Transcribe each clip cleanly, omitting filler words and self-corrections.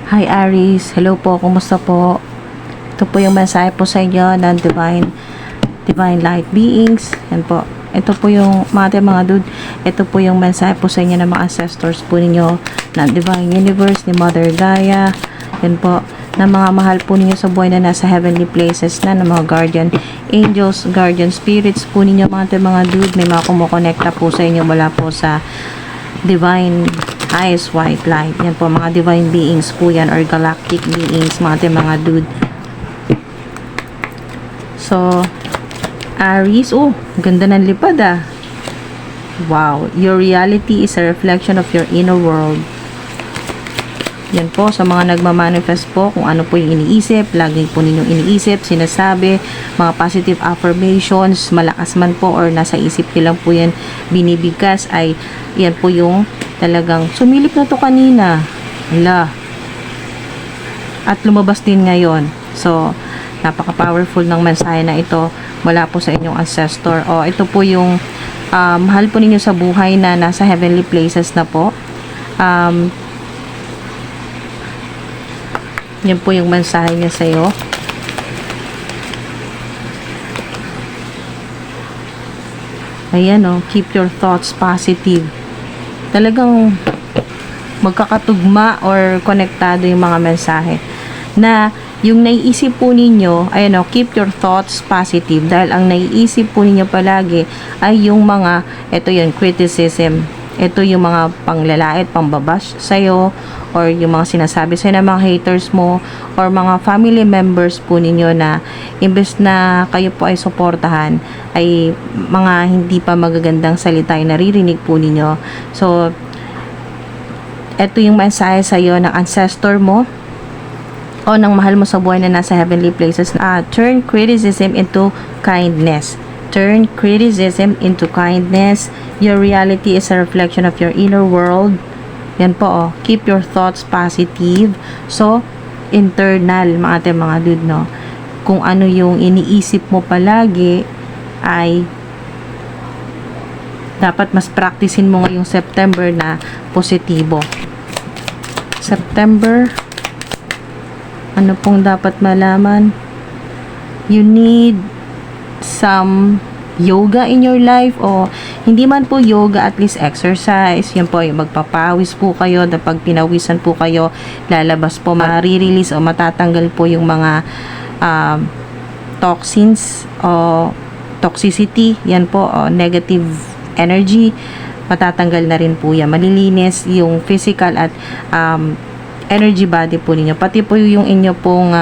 Hi Aries, hello po, kumusta po? Ito po yung mensahe po sa inyo ng Divine Light Beings. Yan po. Ito po yung mga dude. Ito po yung mensahe po sa inyo ng mga ancestors po ninyo ng Divine Universe, ni Mother Gaia. Yan po. Na mga mahal po ninyo sa buhay na nasa heavenly places na, ng mga guardian angels, guardian spirits po ninyo mga dude. May mga kumukonekta po sa inyo mula po sa Divine Eyes White Light. Yan po, mga divine beings po yan, or galactic beings, mga dude. So, Aries, oh, ganda ng lipad ah. Wow, your reality is a reflection of your inner world. Yan po, sa mga nagmamanifest po, kung ano po yung iniisip, lagi po ninyong iniisip, sinasabi, mga positive affirmations, malakas man po, or nasa isip nyo lang po yan binibigkas, ay yan po yung talagang sumilip na to kanina. Hala. At lumabas din ngayon. So, napaka-powerful ng mensahe na ito mula po sa inyong ancestor. O, ito po yung mahal po ninyo sa buhay na nasa heavenly places na po. Yan po yung mensahe niya sa'yo. Ayan o, keep your thoughts positive. Talagang magkakatugma or konektado yung mga mensahe na yung naiisip po ninyo, ayan o, keep your thoughts positive, dahil ang naiisip po ninyo palagi ay yung mga, ito yun, criticism, ito yung mga panglalait, pambabash sa'yo, or yung mga sinasabi sa'yo ng mga haters mo, or mga family members po ninyo na imbes na kayo po ay suportahan, ay mga hindi pa magagandang salita yung naririnig po ninyo. So, ito yung mensahe sa'yo ng ancestor mo, o ng mahal mo sa buhay na nasa heavenly places. Turn criticism into kindness. Turn criticism into kindness. Your reality is a reflection of your inner world. Yan po, oh. Keep your thoughts positive. So, internal, mga dude, no? Kung ano yung iniisip mo palagi, ay dapat mas practicein mo ngayong September na positibo. September, ano pong dapat malaman? You need some yoga in your life, o hindi man po yoga, at least exercise. Yan po, yung magpapawis po kayo, pag pinawisan po kayo, lalabas po, marirelease o matatanggal po yung mga toxins o toxicity, yan po, o negative energy, matatanggal na rin po yan. Malilinis yung physical at energy body po ninyo, pati po yung inyo pong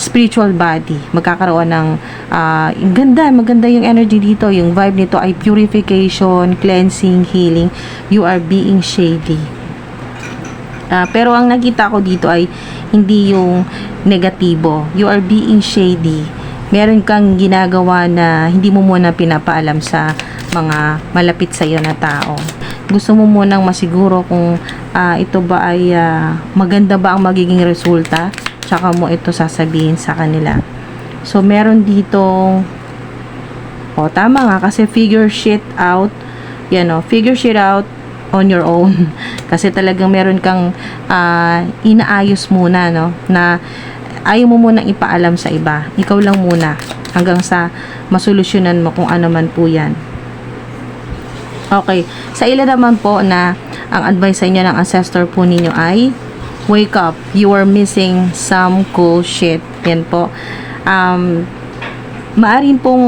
spiritual body, magkakaroon ng maganda yung energy dito. Yung vibe nito ay purification, cleansing, healing. You are being shady. Pero ang nakita ko dito ay hindi yung negatibo. You are being shady. Meron kang ginagawa na hindi mo muna pinapaalam sa mga malapit sa iyo na tao. Gusto mo munang masiguro kung ito ba ay maganda ba ang magiging resulta, tsaka mo ito sasabihin sa kanila. So, meron ditong tama nga, kasi figure shit out, figure shit out on your own. Kasi talagang meron kang inaayos muna, no, na ayaw mo munang ipaalam sa iba. Ikaw lang muna, hanggang sa masolusyonan mo kung ano man po yan. Okay, sa ilan naman po na ang advice sa inyo ng ancestor po ninyo ay wake up, you are missing some cool shit. Yan po. Maaring pong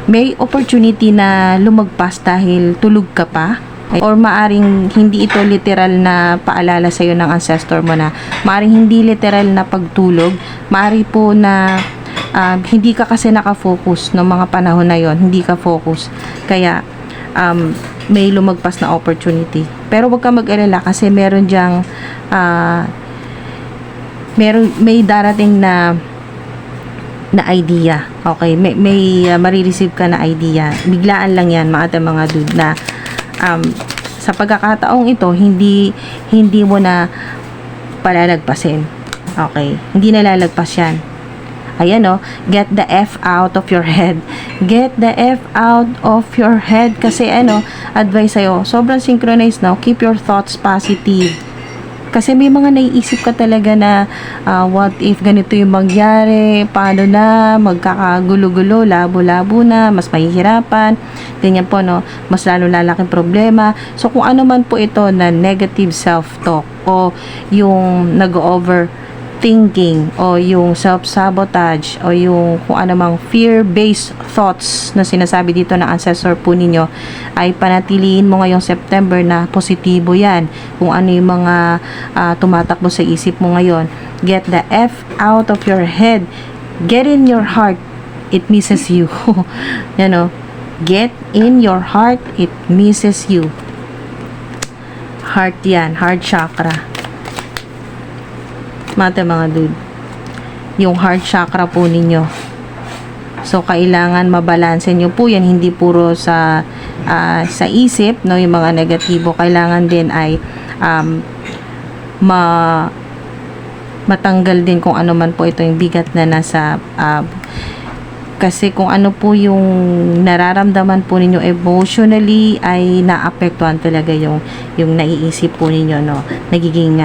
may opportunity na lumagpas dahil tulog ka pa, or maaring hindi ito literal na paalala sa iyo ng ancestor mo, na maaring hindi literal na pagtulog, maari po na hindi ka kasi nakafocus ng mga panahon na yon, hindi ka focus, kaya may lumagpas na opportunity. Pero wag ka mag-alala, kasi meron diyang may darating na idea. Okay, may marireceive ka na idea. Biglaan lang yan, mga dude, na sa pagkakataong ito, hindi mo na palalagpasin. Okay, hindi na lalagpas yan. Ayan o, get the F out of your head. Get the F out of your head. Kasi advice sa'yo, sobrang synchronized now. Keep your thoughts positive. Kasi may mga naiisip ka talaga na what if ganito yung mangyari, paano na, magkakagulo-gulo, labo-labo na, mas mahihirapan, ganyan po, no, mas lalo lalaking problema. So kung ano man po ito na negative self-talk o yung nag-over thinking o yung self-sabotage o yung kung anumang fear-based thoughts na sinasabi dito ng ancestor po ninyo, ay panatiliin mo ngayong September na positibo yan. Kung ano yung mga tumatakbo sa isip mo ngayon, get the F out of your head, get in your heart, it misses you. Yan o, get in your heart, it misses you. Heart yan, heart chakra. Mga dude, yung heart chakra po ninyo. So kailangan mabalanse nyo po yan, hindi puro sa isip, no, yung mga negatibo. Kailangan din ay matanggal din kung ano man po ito yung bigat na nasa kasi kung ano po yung nararamdaman po ninyo emotionally ay naapektuhan talaga yung naiisip po ninyo, no, nagiging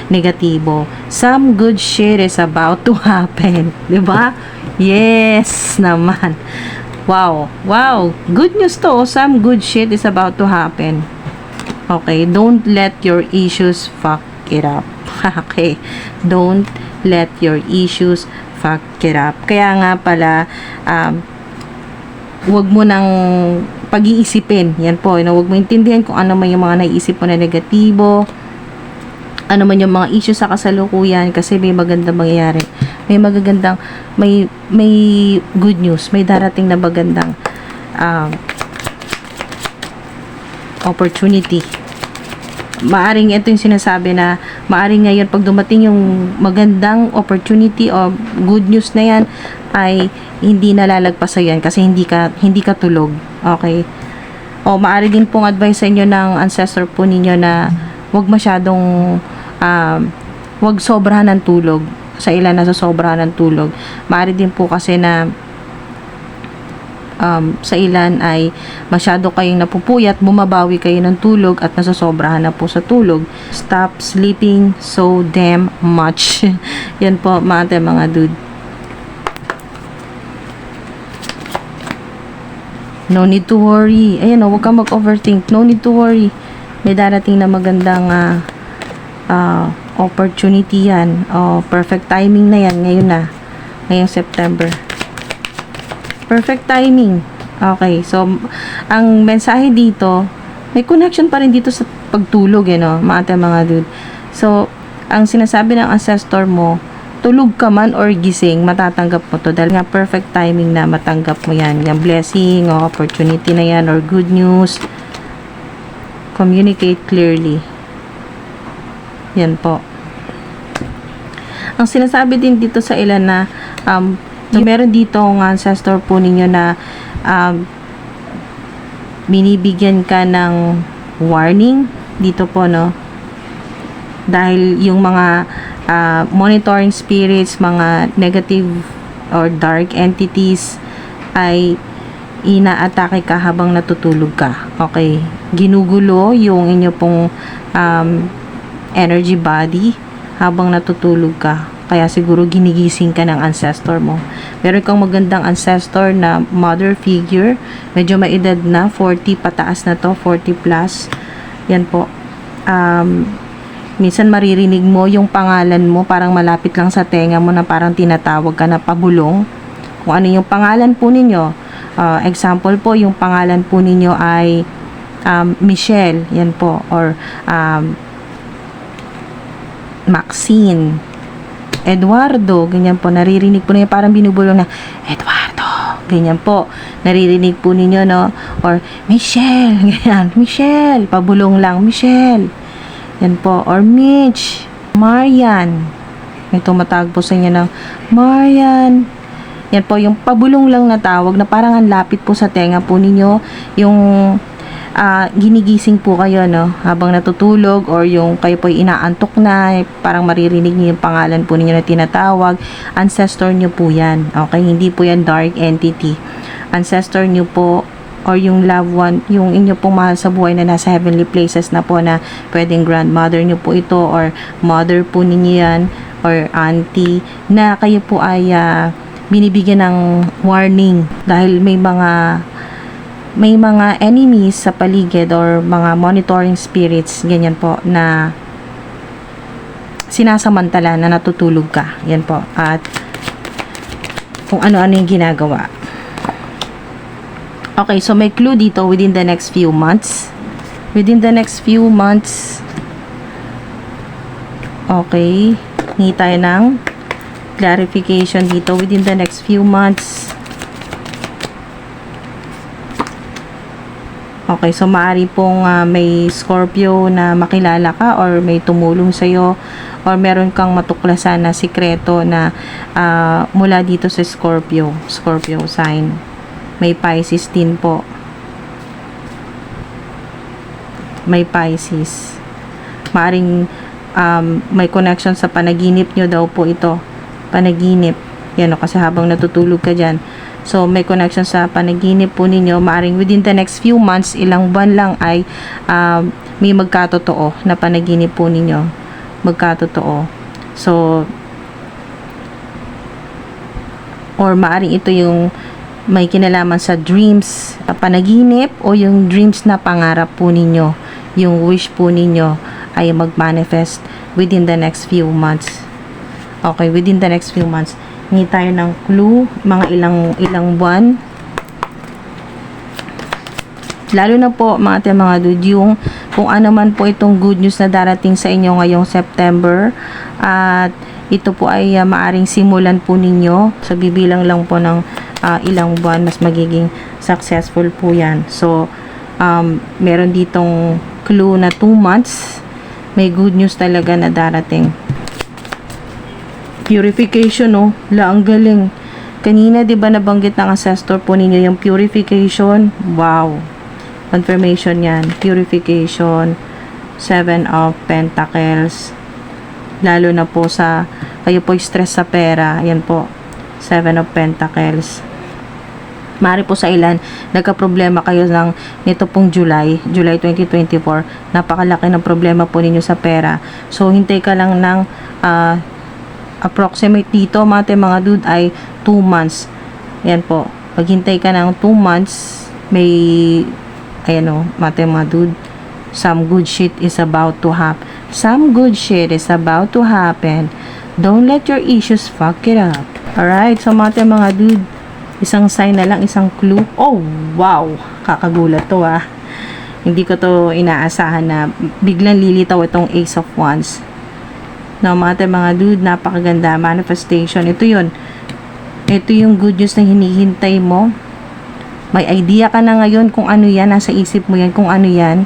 negatibo. Some good shit is about to happen, di ba? Yes naman. Wow, good news to. Some good shit is about to happen. Okay, don't let your issues fuck it up. Okay, don't let your issues fuck it up. Kaya nga pala, wag mo nang pag-iisipin. Yan po, wag mo intindihan kung ano man yung mga naiisip mo na negatibo, ano man yung mga issues sa kasalukuyan, kasi may magandang mangyayari. May magagandang, may good news, may darating na magandang opportunity. Maaring ito yung sinasabi na maaring ngayon pag dumating yung magandang opportunity o good news na yan ay hindi nalalagpas sa yan kasi hindi ka tulog. Okay? O maaari din pong advice sa inyo ng ancestor po ninyo na wag masyadong wag sobrahan ng tulog. Sa ilan na sobrahan ng tulog. Maaari din po kasi na sa ilan ay masyado kayong napupuyat, bumabawi kayo ng tulog at nasosobrahan na po sa tulog. Stop sleeping so damn much. Yan po mga dude. No need to worry. Ayan o, huwag kang mag-overthink. No need to worry. May darating na magandang opportunity yan. Perfect timing na yan. Ngayon na. Ngayong September. Perfect timing. Okay, so ang mensahe dito, may connection pa rin dito sa pagtulog, no, mga dude. So, ang sinasabi ng ancestor mo, tulog ka man or gising, matatanggap mo to dahil nga perfect timing na matanggap mo yan. Yung blessing o opportunity na yan or good news. Communicate clearly. Yan po. Ang sinasabi din dito sa ilan na meron dito ng ancestor po ninyo na binibigyan ka ng warning dito po, no, dahil yung mga monitoring spirits, mga negative or dark entities ay inaatake ka habang natutulog ka. Okay, ginugulo yung inyo pong energy body habang natutulog ka. Kaya siguro ginigising ka ng ancestor mo. Meron kang magandang ancestor na mother figure. Medyo maedad na, 40 pataas na to, 40 plus. Yan po. Minsan maririnig mo yung pangalan mo, parang malapit lang sa tenga mo na parang tinatawag ka na pabulong. Kung ano yung pangalan po ninyo. Example po, yung pangalan po ninyo ay Michelle. Yan po. Or Maxine. Eduardo, ganyan po, naririnig po niyo parang binubulong na Eduardo, ganyan po, naririnig po ninyo, no, or Michelle, ganyan, Michelle, pabulong lang, Michelle, yan po, or Mitch, Marian, may tumatawag po sa inyo ng Marian, yan po, yung pabulong lang na tawag na parang ang lapit po sa tenga po ninyo, yung ginigising po kayo, no, habang natutulog or yung kayo po inaantok na, parang maririnig niyo yung pangalan po ninyo na tinatawag. Ancestor niyo po yan. Okay, hindi po yan dark entity. Ancestor niyo po or yung loved one, yung inyo pong mahal sa buhay na nasa heavenly places na po, na pwedeng grandmother nyo po ito or mother po ninyo yan or auntie, na kayo po ay binibigyan ng warning dahil may mga enemies sa paligid or mga monitoring spirits, ganyan po, na sinasamantala na natutulog ka. Yan po. At kung ano-ano yung ginagawa. Okay, so may clue dito within the next few months. Within the next few months, okay, hingi tayo ng clarification dito. Within the next few months. Okay, so maaari pong may Scorpio na makilala ka or may tumulong sa'yo or meron kang matuklasan na sikreto na mula dito sa Scorpio sign. May Pisces din po. May Pisces. Maaring may connection sa panaginip nyo daw po ito. Panaginip. Yan o, kasi habang natutulog ka dyan. So, may connection sa panaginip po ninyo. Maaring within the next few months, ilang buwan lang ay may magkatotoo na panaginip po ninyo. Magkatotoo. So, or maaring ito yung may kinalaman sa dreams, panaginip, o yung dreams na pangarap po ninyo, yung wish po ninyo ay mag-manifest within the next few months. Okay, within the next few months. Hingi tayo ng clue, mga ilang buwan. Lalo na po mga dude, yung kung ano man po itong good news na darating sa inyo ngayong September, at ito po ay maaring simulan po ninyo. So, bibilang lang po ng ilang buwan, mas magiging successful po yan. So, meron ditong clue na 2 months. May good news talaga na darating. Purification, oh. Ang galing. Kanina, di ba nabanggit ng ancestor po ninyo yung purification? Wow. Confirmation yan. Purification. 7 of Pentacles. Lalo na po sa kayo po stress sa pera. Ayan po. 7 of Pentacles. Mari po sa ilan, nagka-problema kayo nito pong July 2024. Napakalaki ng problema po ninyo sa pera. So, hintay ka lang ng approximate dito, mga dude, ay 2 months. Ayan po. Paghintay ka ng 2 months, may, ayan o, mga dude, some good shit is about to happen. Some good shit is about to happen. Don't let your issues fuck it up. Alright, so mga dude, isang sign na lang, isang clue. Oh, wow! Kakagulat to Hindi ko to inaasahan na biglang lilitaw itong Ace of Wands. No, mga dude, napakaganda. Manifestation. Ito yun. Ito yung good news na hinihintay mo. May idea ka na ngayon kung ano yan. Nasa isip mo yan kung ano yan.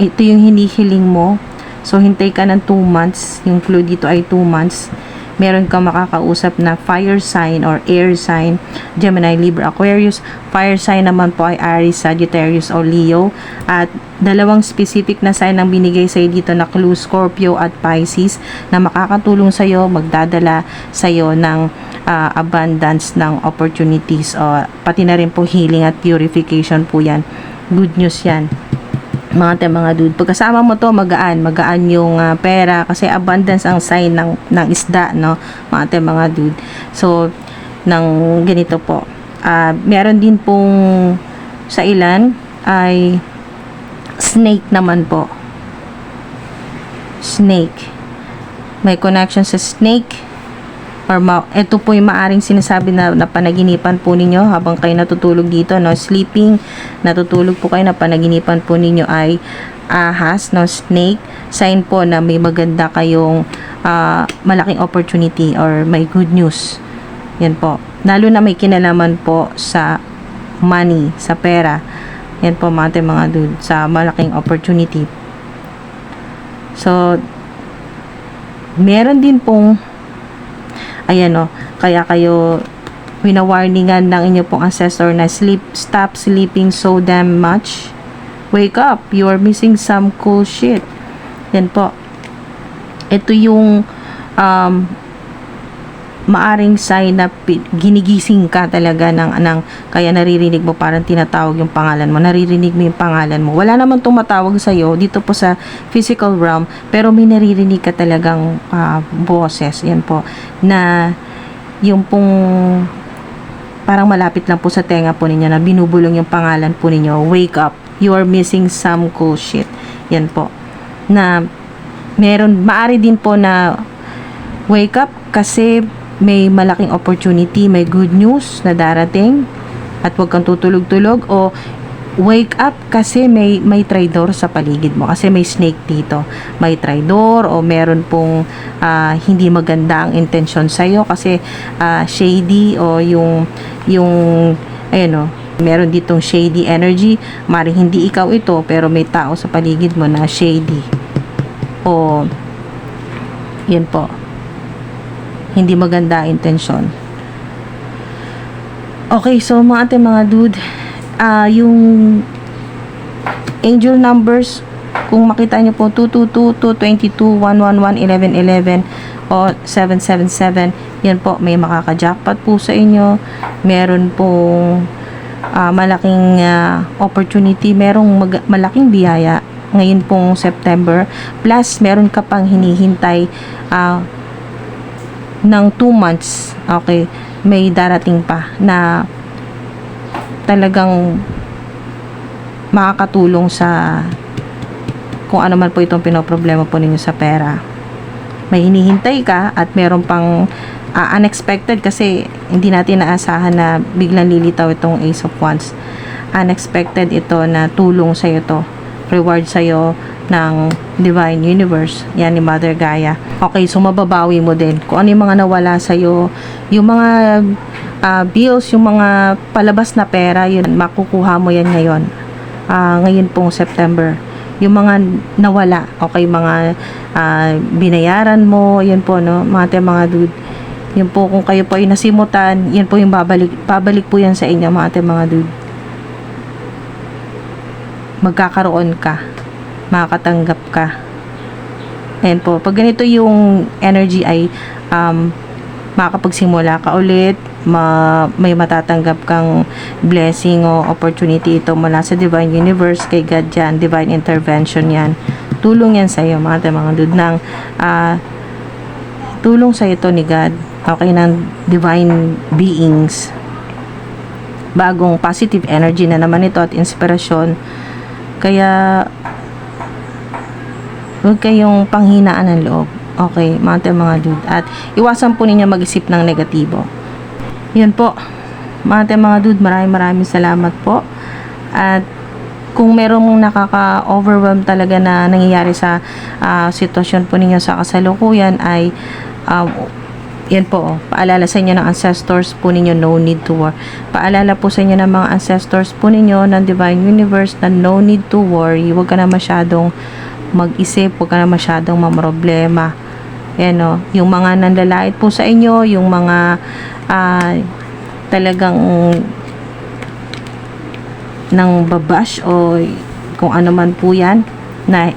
Ito yung hinihiling mo. So, hintay ka ng 2 months. Yung clue dito ay 2 months. Meron kang makakausap na fire sign or air sign, Gemini, Libra, Aquarius. Fire sign naman po ay Aries, Sagittarius o Leo. At dalawang specific na sign ang binigay sa'yo dito na clue, Scorpio at Pisces, na makakatulong sa'yo, magdadala sa'yo ng abundance ng opportunities, o pati na rin po healing at purification po yan. Good news yan. Mga dude, pagkasama mo to, magaan yung pera, kasi abundance ang sign ng isda, no, mga dude. So, ng ganito po, meron din pong sa ilan ay snake naman po. Snake, may connection sa snake, or ito po yung maaring sinasabi na panaginipan po ninyo habang kayo natutulog dito, no, sleeping, natutulog po kayo, na panaginipan po ninyo ay ahas, no, snake, sign po na may maganda kayong malaking opportunity or may good news. Yan po, lalo na may kinalaman po sa money, sa pera. Yan po mga dude, sa malaking opportunity. So, meron din pong ayan o, kaya kayo winawarningan ng inyo pong ancestor na stop sleeping so damn much. Wake up, you are missing some cool shit. Yan po. Ito yung maaring sign na ginigising ka talaga ng kaya naririnig mo, parang tinatawag yung pangalan mo, naririnig mo yung pangalan mo. Wala naman tumatawag sa iyo dito po sa physical realm, pero may naririnig ka talagang boses, yan po, na yung pong parang malapit lang po sa tenga po ninyo na binubulong yung pangalan po ninyo. Wake up, you are missing some cool shit. Yan po, na meron, maari din po na wake up kasi may malaking opportunity, may good news na darating at huwag kang tutulog-tulog, o wake up kasi may traidor sa paligid mo, kasi may snake dito, may traidor, o meron pong hindi maganda ang intensyon sa'yo kasi shady, o yung ayun o, meron ditong shady energy. Maring hindi ikaw ito, pero may tao sa paligid mo na shady, o yan po, hindi maganda ang intensyon. Okay, so mga dude, yung angel numbers, kung makita nyo po, 222, 222, 111, 1111, o 777, yan po, may makaka-jackpot po sa inyo. Meron pong malaking opportunity, merong malaking biyaya ngayon pong September, plus meron ka pang hinihintay ng 2 months, okay, may darating pa na talagang makakatulong sa kung ano man po itong pinoproblema po ninyo sa pera. May hinihintay ka at meron pang unexpected, kasi hindi natin naasahan na biglang lilitaw itong Ace of Wands. Unexpected ito na tulong sa iyo to, reward sa iyo ng Divine Universe, yan ni Mother Gaia. Okay, so mababawi mo din kung ano yung mga nawala sa'yo, yung mga bills, yung mga palabas na pera, yun, makukuha mo yan ngayon. Ngayon pong September. Yung mga nawala, okay, mga binayaran mo, yun po, no, mga dude. Yun po, kung kayo po ay nasimutan, yun po yung babalik po yan sa inyo, mga dude. Magkakaroon ka, makakatanggap ka. Ayan po, pag ganito yung energy ay makakapagsimula ka ulit, may matatanggap kang blessing o opportunity ito mula sa Divine Universe, kay God yan, Divine Intervention yan. Tulong yan sa iyo, mga dude, ng tulong sa ito ni God, okay, ng Divine Beings. Bagong positive energy na naman ito at inspirasyon. Kaya huwag kayong panghinaan ng loob, okay, mga dude, at iwasan po ninyo mag-isip ng negatibo. Yun po, mga dude, maraming salamat po. At kung merong nakaka-overwhelm talaga na nangyayari sa sitwasyon po ninyo sa kasalukuyan, ay yan po, paalala sa inyo ng ancestors po ninyo, no need to worry. Paalala po sa inyo ng mga ancestors po ninyo ng Divine Universe na no need to worry. Huwag ka na masyadong mag-isip, huwag ka na masyadong mamroblema. Yan o, yung mga nanlalait po sa inyo, yung mga talagang nang babash o kung ano man po yan na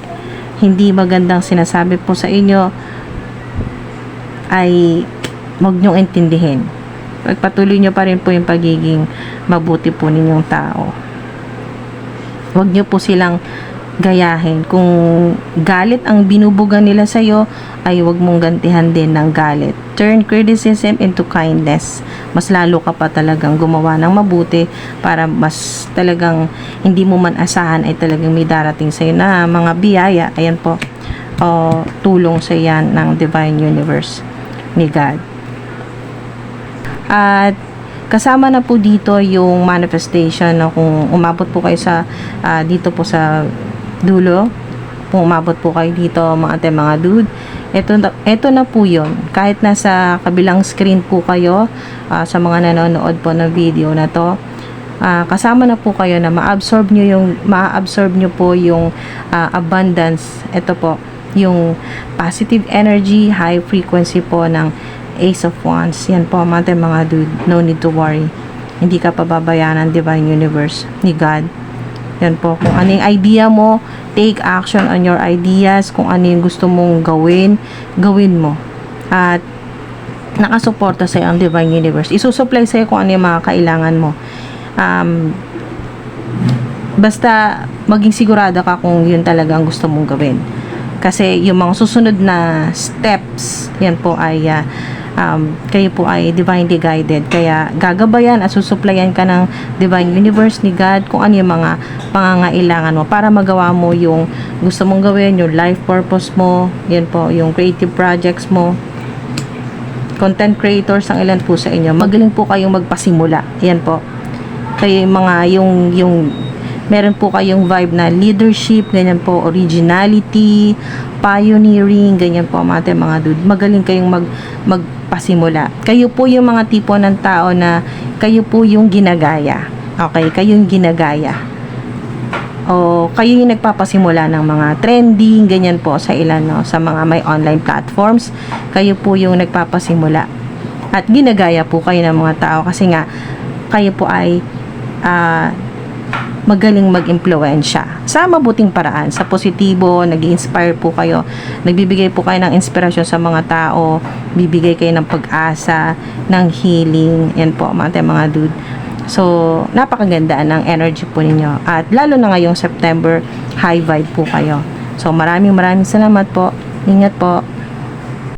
hindi magandang sinasabi po sa inyo, ay huwag nyong intindihin. Pagpatuloy nyo pa rin po yung pagiging mabuti po ninyong tao. Huwag nyo po silang gayahin. Kung galit ang binubuga nila sa'yo, ay huwag mong gantihan din ng galit. Turn criticism into kindness. Mas lalo ka pa talagang gumawa ng mabuti para mas talagang hindi mo man asahan ay talagang may darating sa'yo na mga biyaya. Ayan po, tulong sa yan ng Divine Universe ni God. At kasama na po dito yung manifestation, no? Kung umabot po kayo sa dito po sa dulo, kung umabot po kayo dito, mga dude, ito na po yun. Kahit nasa kabilang screen po kayo, sa mga nanonood po ng video na to, kasama na po kayo na ma-absorb nyo po yung abundance. Ito po yung positive energy, high frequency po ng Ace of Wands. Yan po, mga dude, no need to worry. Hindi ka pababayaan ng Divine Universe ni God. Yan po, kung ano yung idea mo, take action on your ideas. Kung ano yung gusto mong gawin mo. At nakasuporta sa ang Divine Universe. Isusupply sa'yo kung ano yung mga kailangan mo. Basta maging sigurado ka kung yun talaga ang gusto mong gawin. Kasi yung mga susunod na steps, yan po ay kayo po ay divinely guided. Kaya gagabayan at susuplayan ka ng Divine Universe ni God kung ano yung mga pangangailangan mo para magawa mo yung gusto mong gawin, yung life purpose mo, yan po, yung creative projects mo. Content creators ang ilan po sa inyo. Magaling po kayong magpasimula. Yan po. Kayo yung mga, yung meron po kayong vibe na leadership, ganyan po, originality, pioneering, ganyan po mga dude. Magaling kayong magpasimula. Kayo po yung mga tipo ng tao na kayo po yung ginagaya. Okay, kayo yung ginagaya. O kayo yung nagpapasimula ng mga trending, ganyan po sa ilan, no, sa mga may online platforms. Kayo po yung nagpapasimula. At ginagaya po kayo ng mga tao kasi nga kayo po ay magaling mag-impluwensya sa mabuting paraan, sa positibo, nag-inspire po kayo, nagbibigay po kayo ng inspirasyon sa mga tao, bibigay kayo ng pag-asa, ng healing, yan po mga dude. So, napakaganda ng energy po ninyo, at lalo na ngayong September, high vibe po kayo. So, maraming salamat po, ingat po.